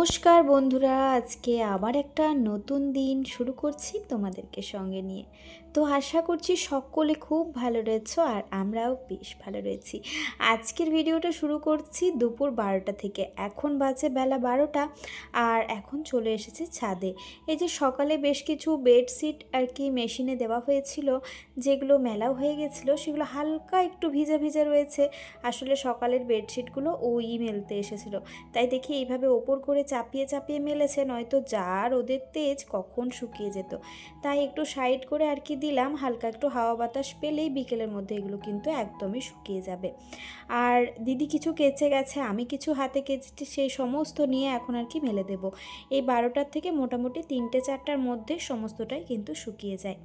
নমস্কার বন্ধুরা, আজকে আবার একটা নতুন দিন শুরু করছি তোমাদেরকে সঙ্গে নিয়ে। তো আশা করছি সকলে খুব ভালো রয়েছো আর আমরাও বেশ ভালো রয়েছি। আজকের ভিডিওটা শুরু করছি দুপুর 12টা থেকে। এখন বাজে বেলা 12টা আর এখন চলে এসেছি ছাদে। এই যে সকালে বেশ কিছু বেডশিট আর কি মেশিনে দেওয়া হয়েছিল, যেগুলো মেলাও হয়ে গেছিলো, সেগুলো হালকা একটু ভিজা ভিজা রয়েছে। আসলে সকালের বেডশিটগুলো ওই মেলতে এসেছিলো, তাই দেখি এইভাবে ওপর করে চাপিয়ে চাপিয়ে মেলেছে, নয়তো যা রোদের তেজ কখন শুকিয়ে যেত। তাই একটু সাইড করে আর কি দিলাম, হালকা একটু হাওয়া বাতাস পেলেই বিকেলের মধ্যে এগুলো কিন্তু একদমই শুকিয়ে যাবে। আর দিদি কিছু কেচে গেছে, আমি কিছু হাতে কেচেছি, সেই সমস্ত নিয়ে এখন আর কি মেলে দেব। এই 12টার থেকে মোটামুটি 3টে-4টার মধ্যে সমস্তটাই কিন্তু শুকিয়ে যায়।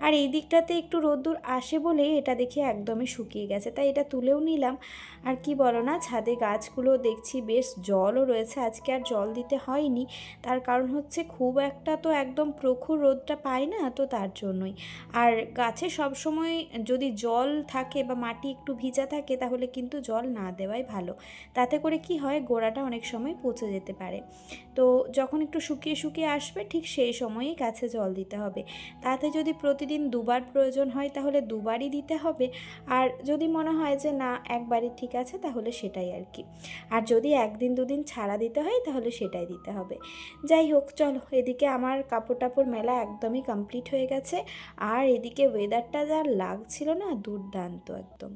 আর এই দিকটাতে একটু রোদ্দুর আসে বলেই এটা দেখি একদমই শুকিয়ে গেছে, তাই এটা তুলেও নিলাম। আর কি বলো না, ছাদে গাছগুলো দেখছি বেশ জলও রয়েছে, আজকে আর জল দিতে হয়নি। তার কারণ হচ্ছে খুব একটা তো একদম প্রখর রোদটা পাই না, তো তার জন্যই। আর গাছে সবসময় যদি জল থাকে বা মাটি একটু ভিজা থাকে তাহলে কিন্তু জল না দেওয়াই ভালো। তাতে করে কি হয়, গোড়াটা অনেক সময় পচে যেতে পারে। তো যখন একটু শুকিয়ে শুকিয়ে আসবে ঠিক সেই সময়ই গাছে জল দিতে হবে। তাতে যদি প্রতিদিন দুবার প্রয়োজন হয় তাহলে দুবারই দিতে হবে। আর যদি মনে হয় যে না একবারই ঠিক আছে তাহলে সেটাই আর কি। আর যদি একদিন দুদিন ছাড়া দিতে হয় তাহলে সেটাই দিতে হবে। যাই হোক, চলো, এদিকে আমার কাপড় টাপড় মেলা একদমই কমপ্লিট হয়ে গেছে। আর এদিকে ওয়েদারটা যা লাগছিল না, দুর্দান্ত একদম।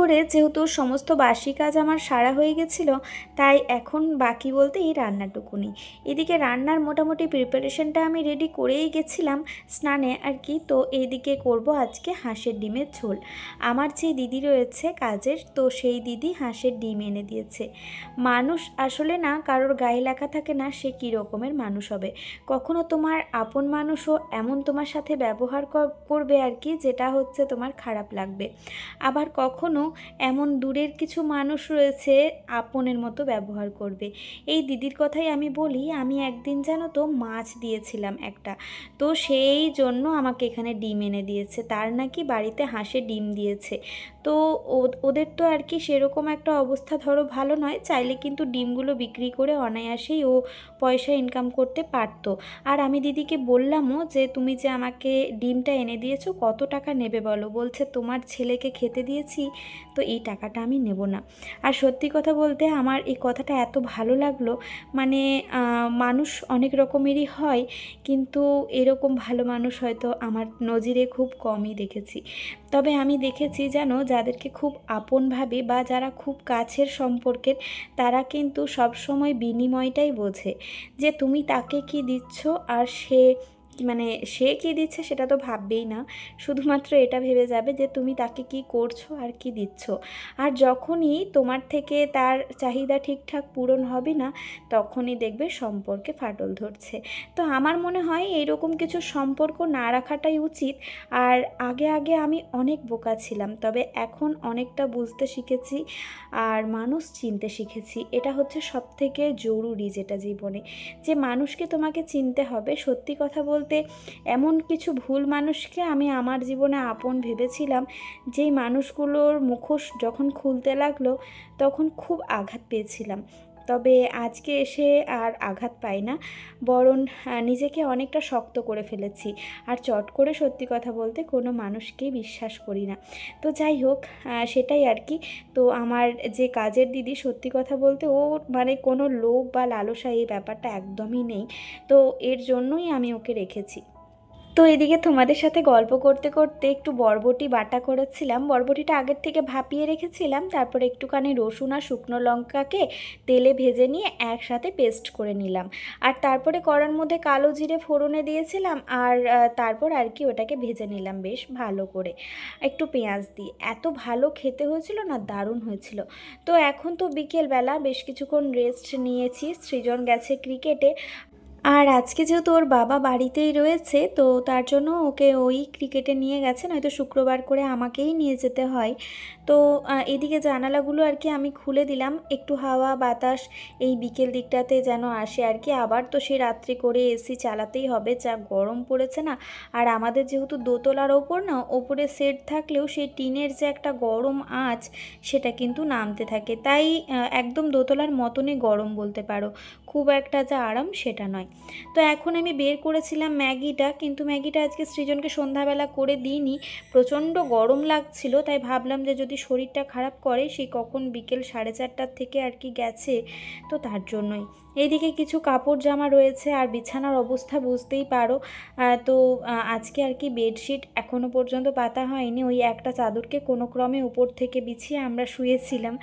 করে যেহেতু সমস্ত বাসি কাজ আমার সারা হয়ে গেছিল, তাই এখন বাকি বলতে এই রান্নাটুকুনি। এদিকে রান্নার মোটামুটি প্রিপারেশনটা আমি রেডি করেই গেছিলাম স্নানে আর কি। তো এইদিকে করব আজকে হাঁসের ডিমের ঝোল। আমার যে দিদি রয়েছে কাজের, তো সেই দিদি হাঁসের ডিম এনে দিয়েছে। মানুষ আসলে না কারোর গায়ে লেখা থাকে না সে কী রকমের মানুষ হবে। কখনো তোমার আপন মানুষও এমন তোমার সাথে ব্যবহার করবে আর কি, যেটা হচ্ছে তোমার খারাপ লাগবে। আবার কখনো এমন দূরের কিছু মানুষ রয়েছে আপনের মতো ব্যবহার করবে। এই দিদির কথাই আমি বলি, আমি একদিন জানো তো মাছ দিয়েছিলাম একটা, তো সেই জন্য আমাকে এখানে ডিম এনে দিয়েছে। তার নাকি বাড়িতে হাঁসের ডিম দিয়েছে। তো ওদের তো আর কি সেরকম একটা অবস্থা ধরো ভালো নয়, চাইলে কিন্তু ডিমগুলো বিক্রি করে অনায়াসেই ও পয়সা ইনকাম করতে পারতো। আর আমি দিদিকে বললামও যে তুমি যে আমাকে ডিমটা এনে দিয়েছো কত টাকা নেবে বলো। বলছে তোমার ছেলেকে খেতে দিয়েছি, তো এই টাকাটা আমি নেব না। আর সত্যি কথা বলতে আমার এই কথাটা এত ভালো লাগলো। মানে মানুষ অনেক রকমেরই হয়, কিন্তু এরকম ভালো মানুষ হয়তো আমার নজিরে খুব কমই দেখেছি। তবে আমি দেখেছি জানো, যাদেরকে খুব আপন ভাবে বা যারা খুব কাছের সম্পর্কের, তারা কিন্তু সবসময় বিনিময়টাই বোঝে, যে তুমি তাকে কি দিচ্ছ আর সে কি দিচ্ছে সেটা তো ভাববেই না, শুধুমাত্র এটা ভেবে যাবে যে তুমি তাকে কি করছো আর কি দিচ্ছ। আর যখনই তোমার থেকে তার চাহিদা ঠিকঠাক পূরণ হবে না, তখনই দেখবে সম্পর্কে ফাটল ধরছে। তো আমার মনে হয় এইরকম কিছু সম্পর্ক না রাখাটাই উচিত। আর আগে আগে আমি অনেক বোকা ছিলাম, তবে এখন অনেকটা বুঝতে শিখেছি আর মানুষ চিনতে শিখেছি। এটা হচ্ছে সবথেকে জরুরি যেটা জীবনে, যে মানুষকে তোমাকে চিনতে হবে। সত্যি কথা বলতে এমন কিছু ভুল মানুষকে আমি আমার জীবনে আপন ভেবেছিলাম, যেই মানুষগুলোর মুখোশ যখন খুলতে লাগলো তখন খুব আঘাত পেয়েছিলাম। তবে আজকে এসে আর আঘাত পাই না, বরং নিজেকে অনেকটা শক্ত করে ফেলেছি। আর চট করে সত্যি কথা বলতে কোনো মানুষকেই বিশ্বাস করি না। তো যাই হোক, সেটাই আর কি। তো আমার যে কাজের দিদি, সত্যি কথা বলতে ও মানে কোনো লোভ বা লালসা এই ব্যাপারটা একদমই নেই। তো এর জন্যই আমি ওকে রেখেছি। তো এদিকে তোমাদের সাথে গল্প করতে করতে একটু বরবটি বাটা করেছিলাম। বরবটিটা আগের থেকে ভাপিয়ে রেখেছিলাম, তারপরে একটুখানি রসুন আর শুকনো লঙ্কাকে তেলে ভেজে নিয়ে একসাথে পেস্ট করে নিলাম। আর তারপরে কড়ার মধ্যে কালো জিরে ফোড়নে দিয়েছিলাম, আর তারপর আর কি ওটাকে ভেজে নিলাম বেশ ভালো করে একটু পেঁয়াজ দিয়ে। এত ভালো খেতে হয়েছিল না, দারুণ হয়েছিল। তো এখন তো বিকেলবেলা বেশ কিছুক্ষণ রেস্ট নিয়েছি, সৃজন গেছে ক্রিকেটে। আর আজকে যেহেতু ওর বাবা বাড়িতেই রয়েছে, তো তার জন্য ওকে ওই ক্রিকেটে নিয়ে গেছে, নয়তো শুক্রবার করে আমাকেই নিয়ে যেতে হয়। তো এদিকে জানালাগুলো আর কি আমি খুলে দিলাম, একটু হাওয়া বাতাস এই বিকেল দিকটাতে যেন আসে আর কি। আবার তো সেই রাত্রি করে এসি চালাতেই হবে, যা গরম পড়েছে না। আর আমাদের যেহেতু দোতলার ওপর না, ওপরে সেট থাকলেও সেই টিনের যে একটা গরম আঁচ সেটা কিন্তু নামতে থাকে, তাই একদম দোতলার মতনই গরম বলতে পারো, খুব একটা যা আরাম সেটা নয়। তো এখন আমি বের করেছিলাম ম্যাগিটা, কিন্তু ম্যাগিটা আজকে সৃজনকে সন্ধ্যাবেলা করে দিইনি, প্রচণ্ড গরম লাগছিল, তাই ভাবলাম যে যদি শরীরটা খারাপ করে, সেই কখন বিকেল 4:30টার থেকে আর কি গেছে, তো তার জন্যই। এইদিকে কিছু কাপড় জামা রয়েছে, আর বিছানার অবস্থা বুঝতেই পারো। তো আজকে আর কি বেডশিট এখনও পর্যন্ত পাতা হয়নি, ওই একটা চাদরকে কোনো ক্রমে উপর থেকে বিছিয়ে আমরা শুয়েছিলাম।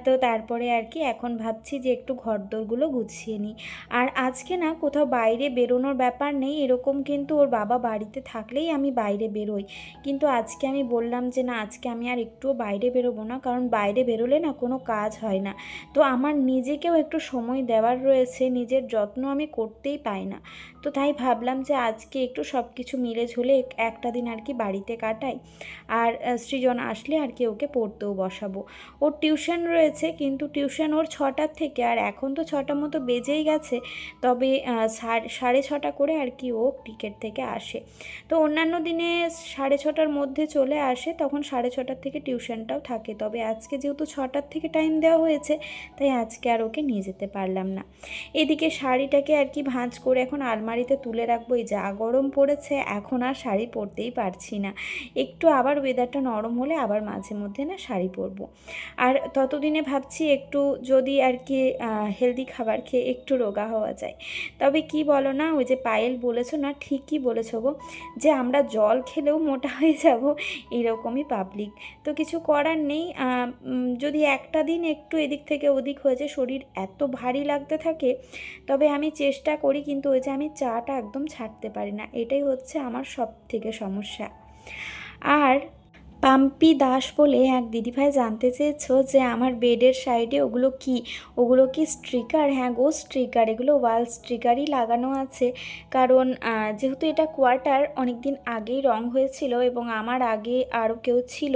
তো তারপরে আর কি এখন ভাবছি যে একটু ঘরদোরগুলো গুছিয়ে নিই। আর আজকে না কোথাও বাইরে বেরোনোর ব্যাপার নেই এরকম, কিন্তু ওর বাবা বাড়িতে থাকলেই আমি বাইরে বেরোই। কিন্তু আজকে আমি বললাম যে না, আজকে আমি আর একটুও বাইরে বেরোবো না, কারণ বাইরে বেরোলে না কোনো কাজ হয় না। তো আমার নিজেকেও একটু সময় দেওয়ার রয়েছে, নিজের যত্ন আমি করতেই পাই না। তো তাই ভাবলাম যে আজকে একটু সব কিছু মিলে ঝুলে একটা দিন আর কি বাড়িতে কাটাই। আর সৃজন আসলে আর কি ওকে পড়তেও বসাবো। ওর টিউশন রয়েছে, কিন্তু টিউশন ওর 6টার থেকে, আর এখন তো 6টা মতো বেজেই গেছে। তবে 6:30 করে আর কি ও ক্রিকেট থেকে আসে। তো অন্যান্য দিনে 6:30টার মধ্যে চলে আসে, তখন 6:30টার থেকে টিউশনটাও থাকে। তবে আজকে যেহেতু 6টার থেকে টাইম দেওয়া হয়েছে, তাই আজকে আর ওকে নিয়ে যেতে পারলাম না। এদিকে শাড়িটাকে আর কি ভাঁজ করে এখন আলমারিতে তুলে রাখবো, এই যা গরম পড়েছে এখন আর শাড়ি পরতেই পারছি না। একটু আবার ওয়েদারটা নরম হলে আবার মাঝে মধ্যে না শাড়ি পরবো। আর ততদিনে ভাবছি একটু যদি আর কি হেলদি খাবার খেয়ে একটু রোগা হওয়া যায়। তবে কি বলো না, ওই যে পায়েল বলেছো না, ঠিকই বলেছো গো, যে আমরা জল খেলেও মোটা হয়ে যাব, এরকমই পাবলিক। তো কিছু করার নেই, যদি একটা দিন একটু এদিক থেকে ওদিক হয়েছে, শরীর এত ভারী লাগতে থাকে। তবে আমি চেষ্টা করি, কিন্তু ওই যে আমি চাটা একদম ছাড়তে পারি না, এটাই হচ্ছে আমার সব থেকে সমস্যা। আর পাম্পি দাস বলে এক দিদিভাই জানতে চেয়েছো যে আমার বেডের সাইডে ওগুলো কি স্টিকার? হ্যাঁ গো, স্টিকার, এগুলো ওয়াল স্টিকারই লাগানো আছে। কারণ যেহেতু এটা কোয়ার্টার, অনেক দিন আগেই রং হয়েছিল এবং আমার আগে আরও কেউ ছিল,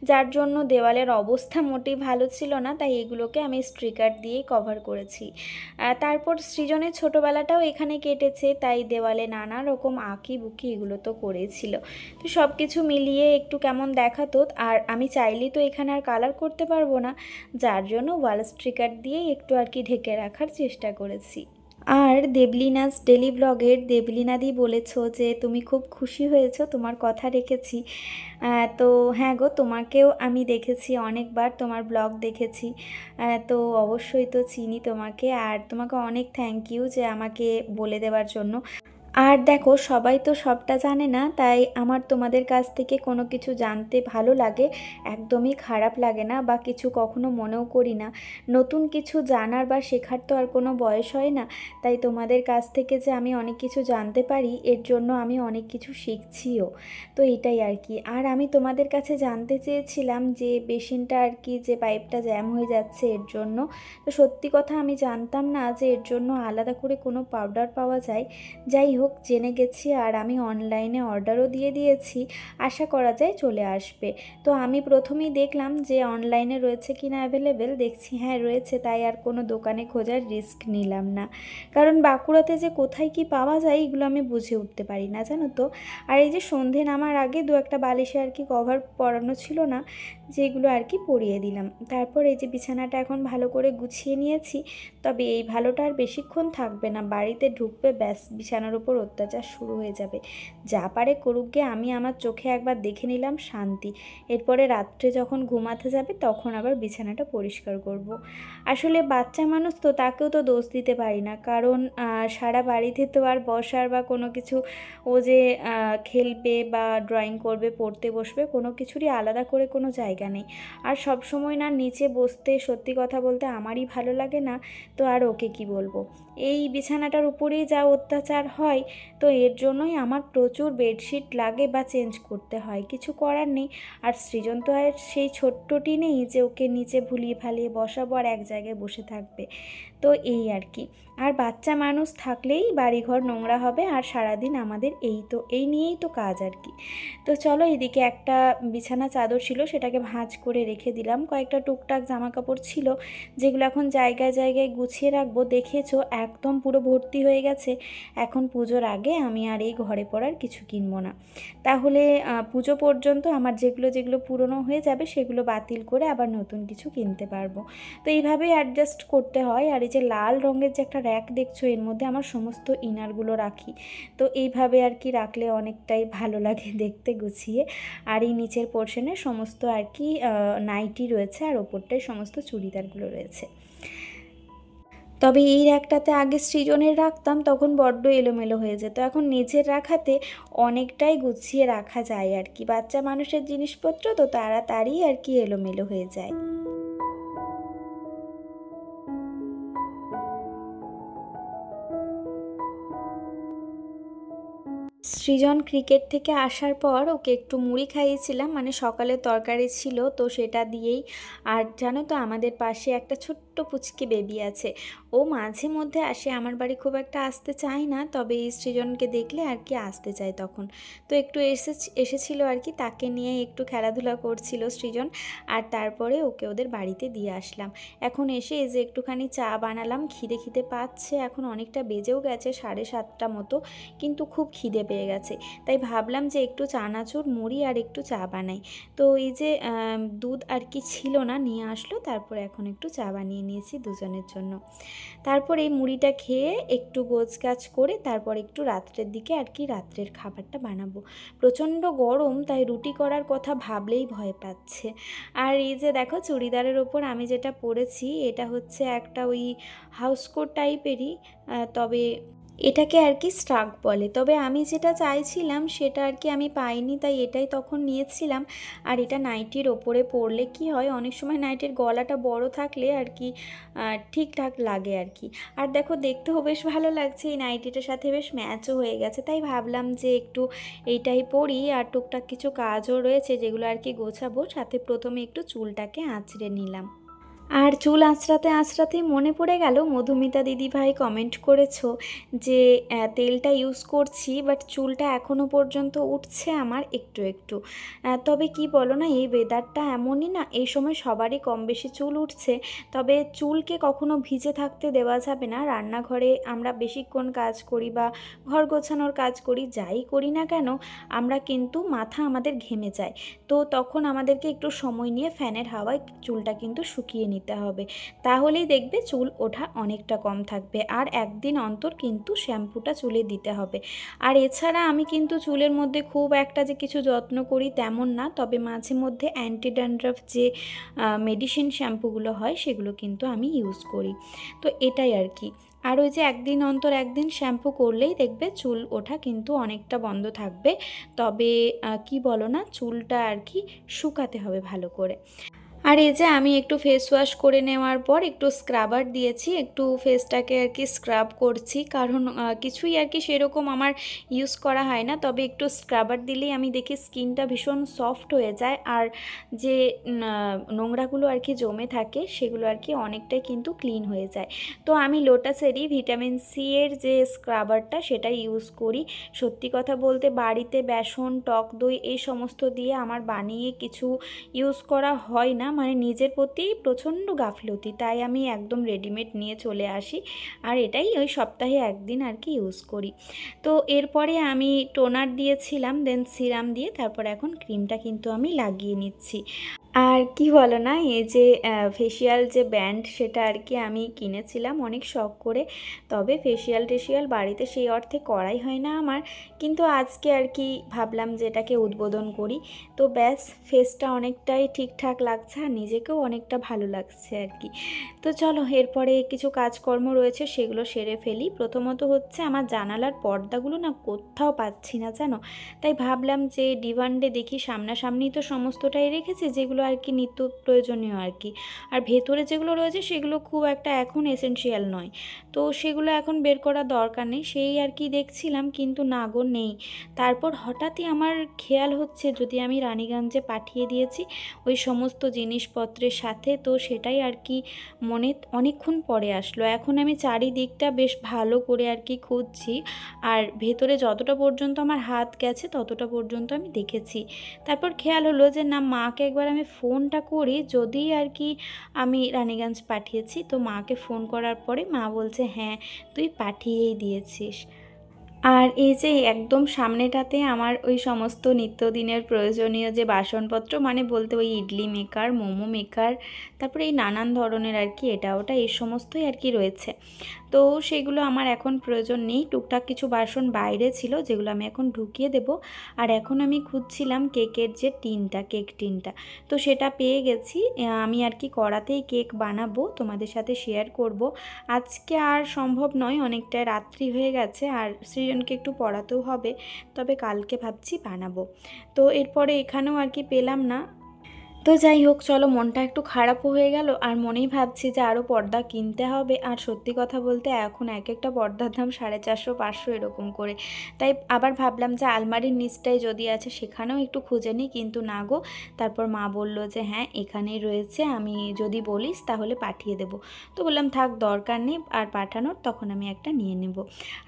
যার জন্য দেওয়ালের অবস্থা মোটেই ভালো ছিল না, তাই এগুলোকে আমি স্টিকার দিয়েই কভার করেছি। তারপর সৃজনের ছোটোবেলাটাও এখানে কেটেছে, তাই দেওয়ালে নানা রকম আঁকি বুকি এগুলো তো করেছিল। তো সব কিছু মিলিয়ে একটু কেমন দেখাতো। আর আমি চাইলেই তো এখানে আর কালার করতে পারবো না, যার জন্য ওয়াল স্টিকার দিয়েই একটু আর কি ঢেকে রাখার চেষ্টা করেছি। আর দেবলিনাস ডেলি ব্লগের দেবলিনাদি বলেছো যে তুমি খুব খুশি হয়েছো, তোমার কথা রেখেছি। তো হ্যাঁ গো, তোমাকেও আমি দেখেছি অনেকবার, তোমার ব্লগ দেখেছি। তো অবশ্যই তো চিনি তোমাকে, আর তোমাকে অনেক থ্যাংক ইউ যে আমাকে বলে দেওয়ার জন্য। আর দেখো, সবাই তো সবটা জানে না, তাই আমার তোমাদের কাছ থেকে কোনো কিছু জানতে ভালো লাগে, একদমই খারাপ লাগে না, বা কিছু কখনো মনেও করি না। নতুন কিছু জানার বা শেখার তো আর কোনো বয়স হয় না, তাই তোমাদের কাছ থেকে যে আমি অনেক কিছু জানতে পারি, এর জন্য আমি অনেক কিছু শিখছিও। তো এটাই আর কি। আর আমি তোমাদের কাছে জানতে চেয়েছিলাম যে বেসিনটা আর কি, যে পাইপটা জ্যাম হয়ে যাচ্ছে এর জন্য, তো সত্যি কথা আমি জানতাম না যে এর জন্য আলাদা করে কোনো পাউডার পাওয়া যায়। যাই হোক, জেনে গেছি, আর আমি অনলাইনে অর্ডারও দিয়ে দিয়েছি, আশা করা যায় চলে আসবে। তো আমি প্রথমেই দেখলাম যে অনলাইনে রয়েছে কিনা অ্যাভেলেবেল, দেখছি হ্যাঁ রয়েছে, তাই আর কোনো দোকানে খোঁজার রিস্ক নিলাম না, কারণ বাঁকুড়াতে যে কোথায় কি পাওয়া যায় এগুলো আমি বুঝে উঠতে পারি না, জানো তো। আর এই যে সন্ধে নামার আগে দু একটা বালিশে আর কি কভার পরানো ছিল না, যেগুলো আর কি পরিয়ে দিলাম। তারপর এই যে বিছানাটা এখন ভালো করে গুছিয়ে নিয়েছি। তবে এই ভালোটা আর বেশিক্ষণ থাকবে না, বাড়িতে ঢুকবে ব্যাস বিছানার উপর অত্যাচার শুরু হয়ে যাবে। যা পারে করুক গে, আমি আমার চোখে একবার দেখে নিলাম, শান্তি। এরপরে রাত্রে যখন ঘুমাতে যাবে তখন আবার বিছানাটা পরিষ্কার করব। আসলে বাচ্চা মানুষ তো, তাকেও তো দোষ দিতে পারি না, কারণ সারা বাড়িতে তো আর বসার বা কোনো কিছু, ও যে খেলবে বা ড্রয়িং করবে, পড়তে বসবে, কোনো কিছুরই আলাদা করে কোনো জায়গা নেই। আর সব সময় না নিচে বসতে, সত্যি কথা বলতে আমারই ভালো লাগে না, তো আর ওকে কি বলবো। এই বিছানাটার উপরেই যা অত্যাচার হয়, তো এর জন্যই আমার প্রচুর বেডশিট লাগে বা চেঞ্জ করতে হয়, কিছু করার নেই। আর সৃজন তো আর সেই ছোট্টটি নেই যে ওকে নিচে ভুলিয়ে ভালিয়ে বসাবো আর এক জায়গায় বসে থাকবে। তো এই আর কি। আর বাচ্চা মানুষ থাকলেই বাড়িঘর নোংরা হবে, আর সারাদিন আমাদের এই নিয়েই তো কাজ আর কি। তো চলো, এদিকে একটা বিছানা চাদর ছিল, সেটাকে ভাঁজ করে রেখে দিলাম। কয়েকটা টুকটাক জামা কাপড় ছিল যেগুলো এখন জায়গায় জায়গায় গুছিয়ে রাখবো। দেখেছো একদম পুরো ভর্তি হয়ে গেছে। এখন পুজোর আগে আমি আর এই ঘরে পড়ার কিছু কিনবো না, তাহলে পুজো পর্যন্ত আমার যেগুলো পুরনো হয়ে যাবে সেগুলো বাতিল করে আবার নতুন কিছু কিনতে পারবো। তো এইভাবেই অ্যাডজাস্ট করতে হয়। আর এই যে লাল রঙের যে একটা র্যাক দেখছো, এর মধ্যে আমার সমস্ত ইনারগুলো রাখি। তো এইভাবে আর কি রাখলে অনেকটাই ভালো লাগে দেখতে গুছিয়ে। আর এই নিচের পোর্শনে সমস্ত আর কি নাইটি রয়েছে, আর ওপরটায় সমস্ত চুড়িদারগুলো রয়েছে। তবে এই র্যাকটাতে আগে সৃজনের রাখতাম, তখন বড্ড এলোমেলো হয়ে যেত। এখন নিজের রাখাতে অনেকটাই গুছিয়ে রাখা যায় আর কি। বাচ্চা মানুষের জিনিসপত্র তো তাড়াতাড়ি আর কি এলোমেলো হয়ে যায়। সৃজন ক্রিকেট থেকে আসার পর ওকে একটু মুড়ি খাইয়েছিলাম, মানে সকালে তরকারি ছিল তো সেটা দিয়েই। আর জানো তো আমাদের পাশে একটা ছোট্ট পুচকি বেবি আছে, ও মাঝে মধ্যে আসে আমার বাড়ি, খুব একটা আসতে চায় না, তবে এই সৃজনকে দেখলে আর কি আসতে চায় তখন। তো একটু এসেছিল আর কি, তাকে নিয়ে একটু খেলাধুলা করছিল সৃজন। আর তারপরে ওকে ওদের বাড়িতে দিয়ে আসলাম। এখন এসে এই যে একটুখানি চা বানালাম, খিদে পাচ্ছে। এখন অনেকটা বেজেও গেছে, 7:30 মতো, কিন্তু খুব খিদে পেয়ে গেছে। তাই ভাবলাম যে একটু চানাচুর মুড়ি আর একটু চা বানাই। তো এই যে দুধ আর কি ছিল না, নিয়ে আসলো, তারপর এখন একটু চা বানিয়ে নিয়েছি দুজনের জন্য। তারপর এই মুড়িটা খেয়ে একটু গোছগাছ করে তারপর একটু রাত্রের দিকে আর কি রাত্রের খাবারটা বানাবো। প্রচণ্ড গরম, তাই রুটি করার কথা ভাবলেই ভয় পাচ্ছে। আর এই যে দেখো চুড়িদারের ওপর আমি যেটা পরেছি, এটা হচ্ছে একটা ওই হাউসকোট টাইপেরই, তবে এটাকে আর কি স্ট্রাক বলে। তবে আমি যেটা চাইছিলাম সেটা আর কি আমি পাইনি, তাই এটাই তখন নিয়েছিলাম। আর এটা নাইটির ওপরে পরলে কি হয়, অনেক সময় নাইটির গলাটা বড় থাকলে আর কি ঠিকঠাক লাগে আর কি। আর দেখো দেখতেও বেশ ভালো লাগছে, এই নাইটিটার সাথে বেশ ম্যাচও হয়ে গেছে, তাই ভাবলাম যে একটু এইটাই পরি। আর টুকটাক কিছু কাজও রয়েছে যেগুলো আর কি গোছাবো। সাথে প্রথমে একটু চুলটাকে আঁচড়ে নিলাম। আর চুল আঁচড়াতেই মনে পড়ে গেল, মধুমিতা দিদিভাই কমেন্ট করেছো যে তেলটা ইউজ করছি, বাট চুলটা এখনও পর্যন্ত উঠছে আমার একটু একটু। তবে কি বলো না, এই ওয়েদারটা এমনই না, এই সময় সবারই কম বেশি চুল উঠছে। তবে চুলকে কখনো ভিজে থাকতে দেওয়া যাবে না। রান্নাঘরে আমরা বেশিক্ষণ কাজ করি বা ঘর গোছানোর কাজ করি, যাই করি না কেন, আমরা কিন্তু মাথা আমাদের ঘেমে যায়। তো তখন আমাদেরকে একটু সময় নিয়ে ফ্যানের হাওয়ায় চুলটা কিন্তু শুকিয়ে নিতে হবে, তাহলেই দেখবে চুল ওঠা অনেকটা কম থাকবে। আর একদিন অন্তর কিন্তু শ্যাম্পুটা চুলে দিতে হবে। আর এছাড়া আমি কিন্তু চুলের মধ্যে খুব একটা যে কিছু যত্ন করি তেমন না, তবে মাঝে মধ্যে অ্যান্টি ড্যান্ড্রাফ যে মেডিসিন শ্যাম্পুগুলো হয় সেগুলো কিন্তু আমি ইউজ করি। তো এটাই আর কি। আর ওই যে একদিন অন্তর একদিন শ্যাম্পু করলেই দেখবে চুল ওঠা কিন্তু অনেকটা বন্ধ থাকবে। তবে কি বলো না, চুলটা আর কি শুকাতে হবে ভালো করে। আর এই যে আমি একটু ফেস ওয়াশ করে নেওয়ার পর একটু স্ক্রাবার দিয়েছি, একটু ফেসটাকে আর কি স্ক্রাব করছি, কারণ কিছুই আর কি সেরকম আমার ইউজ করা হয় না। তবে একটু স্ক্রাবার দিলেই আমি দেখি স্কিনটা ভীষণ সফট হয়ে যায়, আর যে নোংরাগুলো আর কি জমে থাকে সেগুলো আর কি অনেকটাই কিন্তু ক্লিন হয়ে যায়। তো আমি লোটাসেরই ভিটামিন সি এর যে স্ক্রাবারটা সেটা ইউজ করি। সত্যি কথা বলতে বাড়িতে বেসন, টক দই এই সমস্ত দিয়ে আমার বানিয়ে কিছু ইউজ করা হয় না, মানে নিজের প্রতি প্রচণ্ড গাফিলতি, তাই আমি একদম রেডিমেড নিয়ে চলে আসি। আর এটাই ওই সপ্তাহে একদিন আর কি ইউজ করি। তো এরপরে আমি টোনার দিয়েছিলাম, দেন সিরাম দিয়ে তারপর এখন ক্রিমটা কিন্তু আমি লাগিয়ে নিচ্ছি। আর কি বলো না, এই যে ফেসিয়াল যে ব্যান্ড সেটা আর কি আমি কিনেছিলাম অনেক শখ করে। তবে টেশিয়াল বাড়িতে সেই অর্থে করাই হয় না আমার, কিন্তু আজকে আর কি ভাবলাম যে এটাকে উদ্বোধন করি। তো ব্যাস, ফেসটা অনেকটাই ঠিকঠাক লাগছে আর নিজেকেও অনেকটা ভালো লাগছে আর কি। তো চলো, এরপরে কিছু কাজকর্ম রয়েছে সেগুলো সেরে ফেলি। প্রথমত হচ্ছে আমার জানালার পর্দাগুলো না কোথাও পাচ্ছি না জানো, তাই ভাবলাম যে ডিভান্ডে দেখি, সামনাসামনি তো সমস্তটাই রেখেছি, যেগুলো আর কি নিত্য প্রয়োজনীয় আর কি। আর ভেতরে যেগুলো রয়েছে সেগুলো খুব একটা এখন এসেনশিয়াল নয়, তো সেগুলো এখন বের করার দরকার নেই, সেই আর কি দেখছিলাম, কিন্তু না গো নেই। তারপর হঠাৎই আমার খেয়াল হচ্ছে যদি আমি রানীগঞ্জে পাঠিয়ে দিয়েছি ওই সমস্ত জিনিসপত্রের সাথে, তো সেটাই আর কি মনে অনেকক্ষণ পরে আসলো। এখন আমি চারিদিকটা বেশ ভালো করে আর কি খুঁজছি, আর ভেতরে যতটা পর্যন্ত আমার হাত গেছে ততটা পর্যন্ত আমি দেখেছি। তারপর খেয়াল হলো যে না, মাকে একবার আমি ফোনটা করি, যদি আর কি আমি রানীগঞ্জ পাঠিয়েছি। তো মাকে ফোন করার পরে মা বলছে হ্যাঁ তুই পাঠিয়েই দিয়েছিস। আর এই যে একদম সামনেটাতে আমার ওই সমস্ত নিত্যদিনের প্রয়োজনীয় যে বাসনপত্র, মানে বলতে ওই ইডলি মেকার, মোমো মেকার, তারপরে এই নানান ধরনের আর কি এটা ওটা এই সমস্তই আর কি রয়েছে। তো সেগুলো আমার এখন প্রয়োজন নেই, টুকটাক কিছু বাসন বাইরে ছিল যেগুলো আমি এখন ঢুকিয়ে দেব। আর এখন আমি খুঁজছিলাম কেকের যে টিনটা, কেক টিনটা, তো সেটা পেয়ে গেছি। আমি আর কি কড়াতেই কেক বানাবো, তোমাদের সাথে শেয়ার করব। আজকে আর সম্ভব নয়, অনেকটা রাত্রি হয়ে গেছে, আর সৃজনকে একটু পড়াতেও হবে, তবে কালকে ভাবছি বানাবো। তো এরপরে এখানেও আর কি পেলাম না। তো যাই হোক, চলো, মনটা একটু খারাপও হয়ে গেল, আর মনেই ভাবছি যে আরও পর্দা কিনতে হবে। আর সত্যি কথা বলতে এখন এক একটা পর্দার দাম 450-500 এরকম করে। তাই আবার ভাবলাম যে আলমারির নিচটায় যদি আছে সেখানেও একটু খুঁজে নিই, কিন্তু না গো। তারপর মা বলল যে হ্যাঁ এখানেই রয়েছে, আমি যদি বলিস তাহলে পাঠিয়ে দেব। তো বললাম থাক, দরকার নেই আর পাঠানোর, তখন আমি একটা নিয়ে নেব।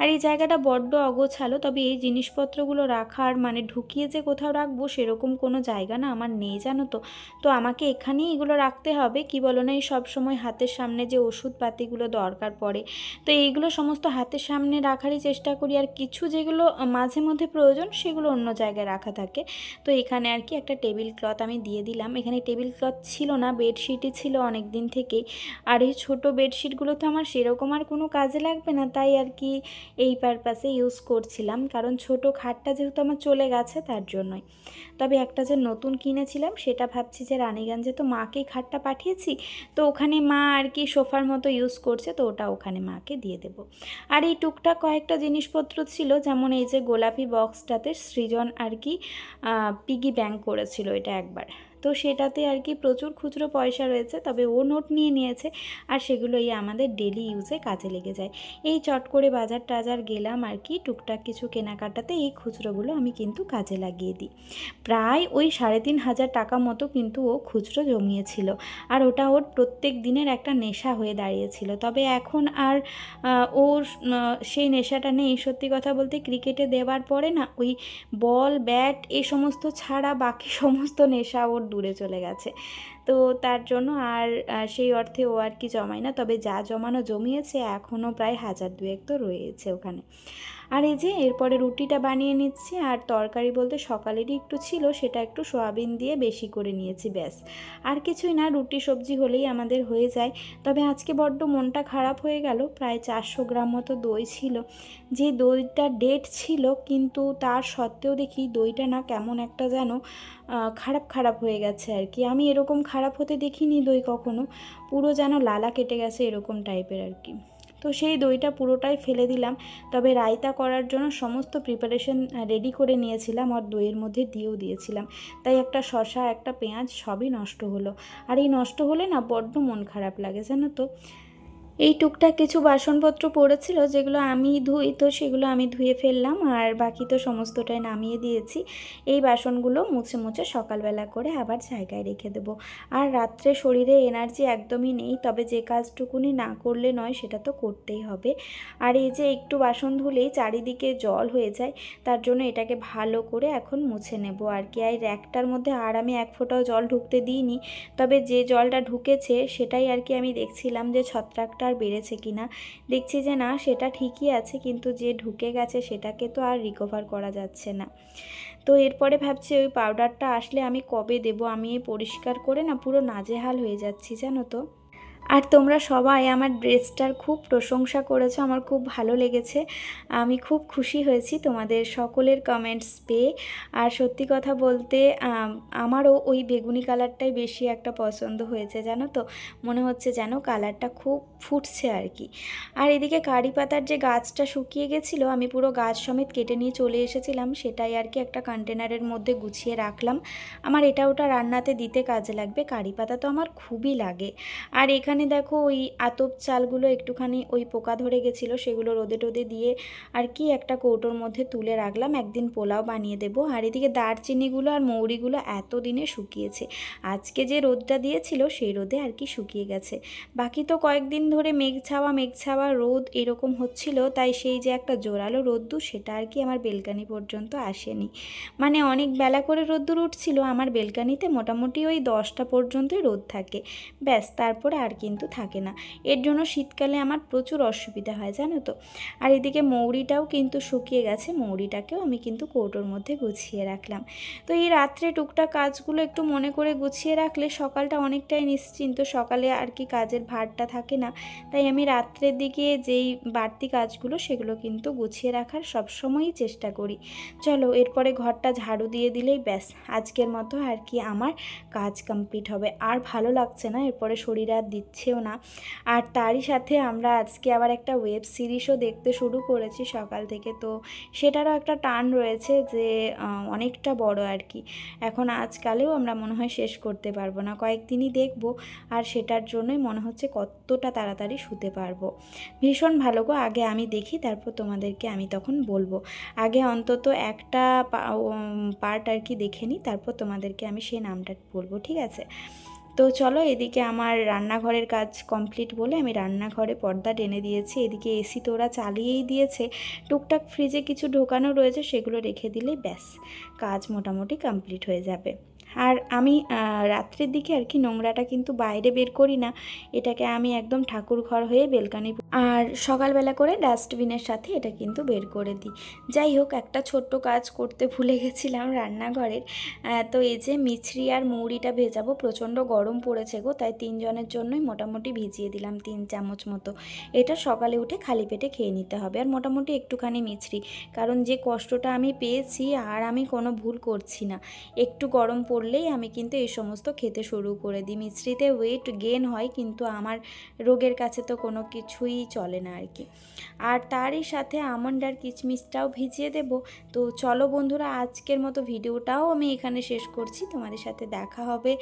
আর এই জায়গাটা বড্ড অগোছালো, তবে এই জিনিসপত্রগুলো রাখার মানে ঢুকিয়ে যে কোথাও রাখবো সেরকম কোনো জায়গা না আমার নেই, জানো তো। তো আমাকে এখানেই এগুলো রাখতে হবে, কি বলো না, এই সবসময় হাতের সামনে যে ওষুধপাতিগুলো দরকার পড়ে, তো এইগুলো সমস্ত হাতের সামনে রাখারই চেষ্টা করি। আর কিছু যেগুলো মাঝে মধ্যে প্রয়োজন সেগুলো অন্য জায়গায় রাখা থাকে। তো এখানে আর কি একটা টেবিল ক্লথ আমি দিয়ে দিলাম। এখানে টেবিল ক্লথ ছিল না, বেডশিটই ছিল অনেক দিন থেকেই। আর এই ছোটো বেডশিটগুলো তো আমার সেরকম আর কোনো কাজে লাগবে না, তাই আর কি এই পারপাসে ইউজ করছিলাম, কারণ ছোটো খাটটা যেহেতু আমার চলে গেছে তার জন্যই। তবে একটা যে নতুন কিনেছিলাম সেটা ভাবছি যে রানীগঞ্জে তো মাকেই খাটটা পাঠিয়েছি, তো ওখানে মা আর কি সোফার মতো ইউজ করছে, তো ওটা ওখানে মাকে দিয়ে দেব। আর এই টুকটাক কয়েকটা জিনিসপত্র ছিল, যেমন এই যে গোলাপি বক্সটাতে সৃজন আর কি পিগি ব্যাংক করেছিল এটা একবার, তো সেটাতে আর কি প্রচুর খুচরো পয়সা রয়েছে, তবে ও নোট নিয়ে নিয়েছে, আর সেগুলোই আমাদের ডেলি ইউজে কাজে লেগে যায়। এই চট করে বাজার টাজার গেলাম আর কি টুকটাক কিছু কেনাকাটাতে, এই খুচরোগুলো আমি কিন্তু কাজে লাগিয়ে দিই। প্রায় ওই 3,500 টাকা মতো কিন্তু ও খুচরো জমিয়েছিল, আর ওটা ওর প্রত্যেক দিনের একটা নেশা হয়ে দাঁড়িয়েছিল। তবে এখন আর ওর সেই নেশাটা নেই। সত্যি কথা বলতে ক্রিকেটে দেওয়ার পরে না ওই বল ব্যাট এই সমস্ত ছাড়া বাকি সমস্ত নেশা ওর দূরে চলে গেছে। তো তার জন্য আর সেই অর্থে ও আর কি জমায় না, তবে যা জমানো জমিয়েছে এখনও প্রায় 1,000-2,000 তো রয়েছে ওখানে। আর এই যে এরপরে রুটিটা বানিয়ে নিচ্ছি, আর তরকারি বলতে সকালেরই একটু ছিল, সেটা একটু সয়াবিন দিয়ে বেশি করে নিয়েছি, ব্যাস। আর কিছুই না, রুটি সবজি হলেই আমাদের হয়ে যায়। তবে আজকে বড্ড মনটা খারাপ হয়ে গেল, প্রায় 400 গ্রাম মতো দই ছিল, যে দইটা ডেট ছিল, কিন্তু তার সত্ত্বেও দেখি দইটা না কেমন একটা যেন খারাপ খারাপ হয়ে গেছে আর কি। আমি এরকম খারাপ হতে দেখিনি দই কখনো, পুরো যেন লালা কেটে গেছে এরকম টাইপের আর কি। তো সেই দইটা পুরোটাই ফেলে দিলাম। তবে রায়তা করার জন্য সমস্ত প্রিপারেশন রেডি করে নিয়েছিলাম, আর দইয়ের মধ্যে দিয়েও দিয়েছিলাম, তাই একটা শসা একটা পেঁয়াজ সবই নষ্ট হলো। আর এই নষ্ট হলে না বড্ড মন খারাপ লাগে, জানো তো। এই টুকটাক কিছু বাসনপত্র পড়েছিল যেগুলো আমি ধুই, তো সেগুলো আমি ধুয়ে ফেললাম, আর বাকি তো সমস্তটাই নামিয়ে দিয়েছি। এই বাসনগুলো মুছে মুছে সকালবেলা করে আবার জায়গায় রেখে দেবো। আর রাত্রে শরীরে এনার্জি একদমই নেই, তবে যে কাজটুকুনি না করলে নয় সেটা তো করতেই হবে। আর এই যে একটু বাসন ধুলেই চারিদিকে জল হয়ে যায়, তার জন্য এটাকে ভালো করে এখন মুছে নেব আর কি। আর র্যাকটার মধ্যে আর আমি এক ফোঁটাও জল ঢুকতে দিইনি, তবে যে জলটা ঢুকেছে সেটাই আর কি আমি দেখছিলাম যে ছত্রাকটা আর বেড়েছে কিনা। দেখছি যে না, সেটা ঠিকই আছে, কিন্তু যে ঢুকে গেছে সেটাকে তো আর রিকভার করা যাচ্ছে না। তো এরপরে ভাবছি ওই পাউডারটা আসলে আমি কবে দেব। আমি এই পরিষ্কার করে না পুরো নাজেহাল হয়ে যাচ্ছি, জানো তো। আর তোমরা সবাই আমার ড্রেসটার খুব প্রশংসা করেছো, আমার খুব ভালো লেগেছে। আমি খুব খুশি হয়েছি তোমাদের সকলের কমেন্টস পেয়ে। আর সত্যি কথা বলতে আমারও ওই বেগুনি কালারটাই বেশি একটা পছন্দ হয়েছে, জানো তো। মনে হচ্ছে যেন কালারটা খুব ফুটছে আর কি। আর এদিকে কারি পাতার যে গাছটা শুকিয়ে গেছিলো, আমি পুরো গাছ সমেত কেটে নিয়ে চলে এসেছিলাম, সেটাই আর কি একটা কন্টেনারের মধ্যে গুছিয়ে রাখলাম। আমার এটা ওটা রান্নাতে দিতে কাজে লাগবে, কারি পাতা তো আমার খুবই লাগে। আর এখানে দেখো ওই আতপ চালগুলো একটুখানি ওই পোকা ধরে গেছিলো, সেগুলো রোদে টোদে দিয়ে আর কি একটা কৌটোর মধ্যে তুলে রাখলাম, একদিন পোলাও বানিয়ে দেবো। আর এদিকে দারচিনিগুলো আর মৌরিগুলো এত দিনে শুকিয়েছে, আজকে যে রোদটা দিয়েছিল সেই রোদে আর কি শুকিয়ে গেছে। বাকি তো কয়েকদিন ধরে মেঘ ছাওয়া রোদ এরকম হচ্ছিল, তাই সেই যে একটা জোরালো রোদ্দুর সেটা আর কি আমার বেলকানি পর্যন্ত আসেনি। মানে অনেক বেলা করে রোদ্দুর উঠছিল, আমার বেলকানিতে মোটামুটি ওই 10টা পর্যন্তই রোদ থাকে, ব্যাস তারপরে আর কিন্তু থাকে না। এর জন্য শীতকালে আমার প্রচুর অসুবিধা হয়, জানো তো। আর এদিকে মৌরিটাও কিন্তু শুকিয়ে গেছে, মৌরিটাকেও আমি কিন্তু কৌটোর মধ্যে গুছিয়ে রাখলাম। তো এই রাত্রে টুকটাক কাজগুলো একটু মনে করে গুছিয়ে রাখলে সকালটা অনেকটাই নিশ্চিন্ত, সকালে আর কি কাজের ভারটা থাকে না। তাই আমি রাত্রের দিকে যেই বাড়তি কাজগুলো সেগুলো কিন্তু গুছিয়ে রাখার সবসময়ই চেষ্টা করি। চলো এরপরে ঘরটা ঝাড়ু দিয়ে দিলেই ব্যাস আজকের মতো আর কি আমার কাজ কমপ্লিট হবে। আর ভালো লাগছে না, এরপরে শরীর আর দিচ্ছেও না। আর তারই সাথে আমরা আজকে আবার একটা ওয়েব সিরিজও দেখতে শুরু করেছি সকাল থেকে, তো সেটারও একটা টান রয়েছে যে অনেকটা বড় আর কি। এখন আজকালেও আমরা মনে হয় শেষ করতে পারবো না, কয়েকদিনই দেখব। আর সেটার জন্যই মনে হচ্ছে কতটা তাড়াতাড়ি শুতে পারবো। ভীষণ ভালো গো, আগে আমি দেখি তারপর তোমাদেরকে আমি তখন বলবো। আগে অন্তত একটা পার্ট আর কি দেখে নিই, তারপর তোমাদেরকে আমি সেই নামটা বলবো, ঠিক আছে। তো চলো এদিকে আমার রান্নাঘরের কাজ কমপ্লিট বলে আমি রান্নাঘরে পর্দা টেনে দিয়েছি। এদিকে এসি তো ওরা চালিয়েই দিয়েছে, টুকটাক ফ্রিজে কিছু ঢোকানো রয়েছে, সেগুলো রেখে দিলেই ব্যাস কাজ মোটামুটি কমপ্লিট হয়ে যাবে। আর আমি রাত্রের দিকে আর কি নোংরাটা কিন্তু বাইরে বের করি না, এটাকে আমি একদম ঠাকুর ঘর হয়ে বেলকানি আর সকালবেলা করে ডাস্টবিনের সাথে এটা কিন্তু বের করে দিই। যাই হোক, একটা ছোট্ট কাজ করতে ভুলে গেছিলাম রান্নাঘরের। তো এই যে মিছরি আর মৌরিটা ভেজাবো, প্রচণ্ড গরম পড়েছে গো, তাই 3 জনের জন্যই মোটামুটি ভিজিয়ে দিলাম 3 চামচ মতো। এটা সকালে উঠে খালি পেটে খেয়ে নিতে হবে। আর মোটামুটি একটুখানি মিছরি, কারণ যে কষ্টটা আমি পেয়েছি আর আমি কোনো ভুল করছি না। একটু গরম পড়লেই আমি কিন্তু এই সমস্ত খেতে শুরু করে দিই। মিছরিতে ওয়েট গেন হয়, কিন্তু আমার রোগের কাছে তো কোনো কিছুই চলে না আর কি। আর তারই সাথে আমন্ড আর কিচমিচটাও ভিজিয়ে দেব। তো চলো বন্ধুরা, আজকের মতো ভিডিওটাও আমি এখানে শেষ করছি। তোমাদের সাথে দেখা হবে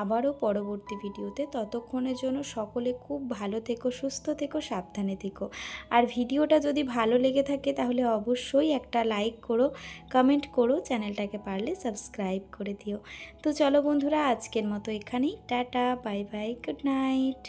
আবারও পরবর্তী ভিডিওতে। ততক্ষণের জন্য সকলে খুব ভালো থেকো, সুস্থ থেকো, সাবধানে থেকো। আর ভিডিওটা যদি ভালো লেগে থাকে তাহলে অবশ্যই একটা লাইক করো, কমেন্ট করো, চ্যানেলটাকে পারলে সাবস্ক্রাইব করে দিও। তো চলো বন্ধুরা, আজকের মতো এখানেই, tata, bye bye, good night.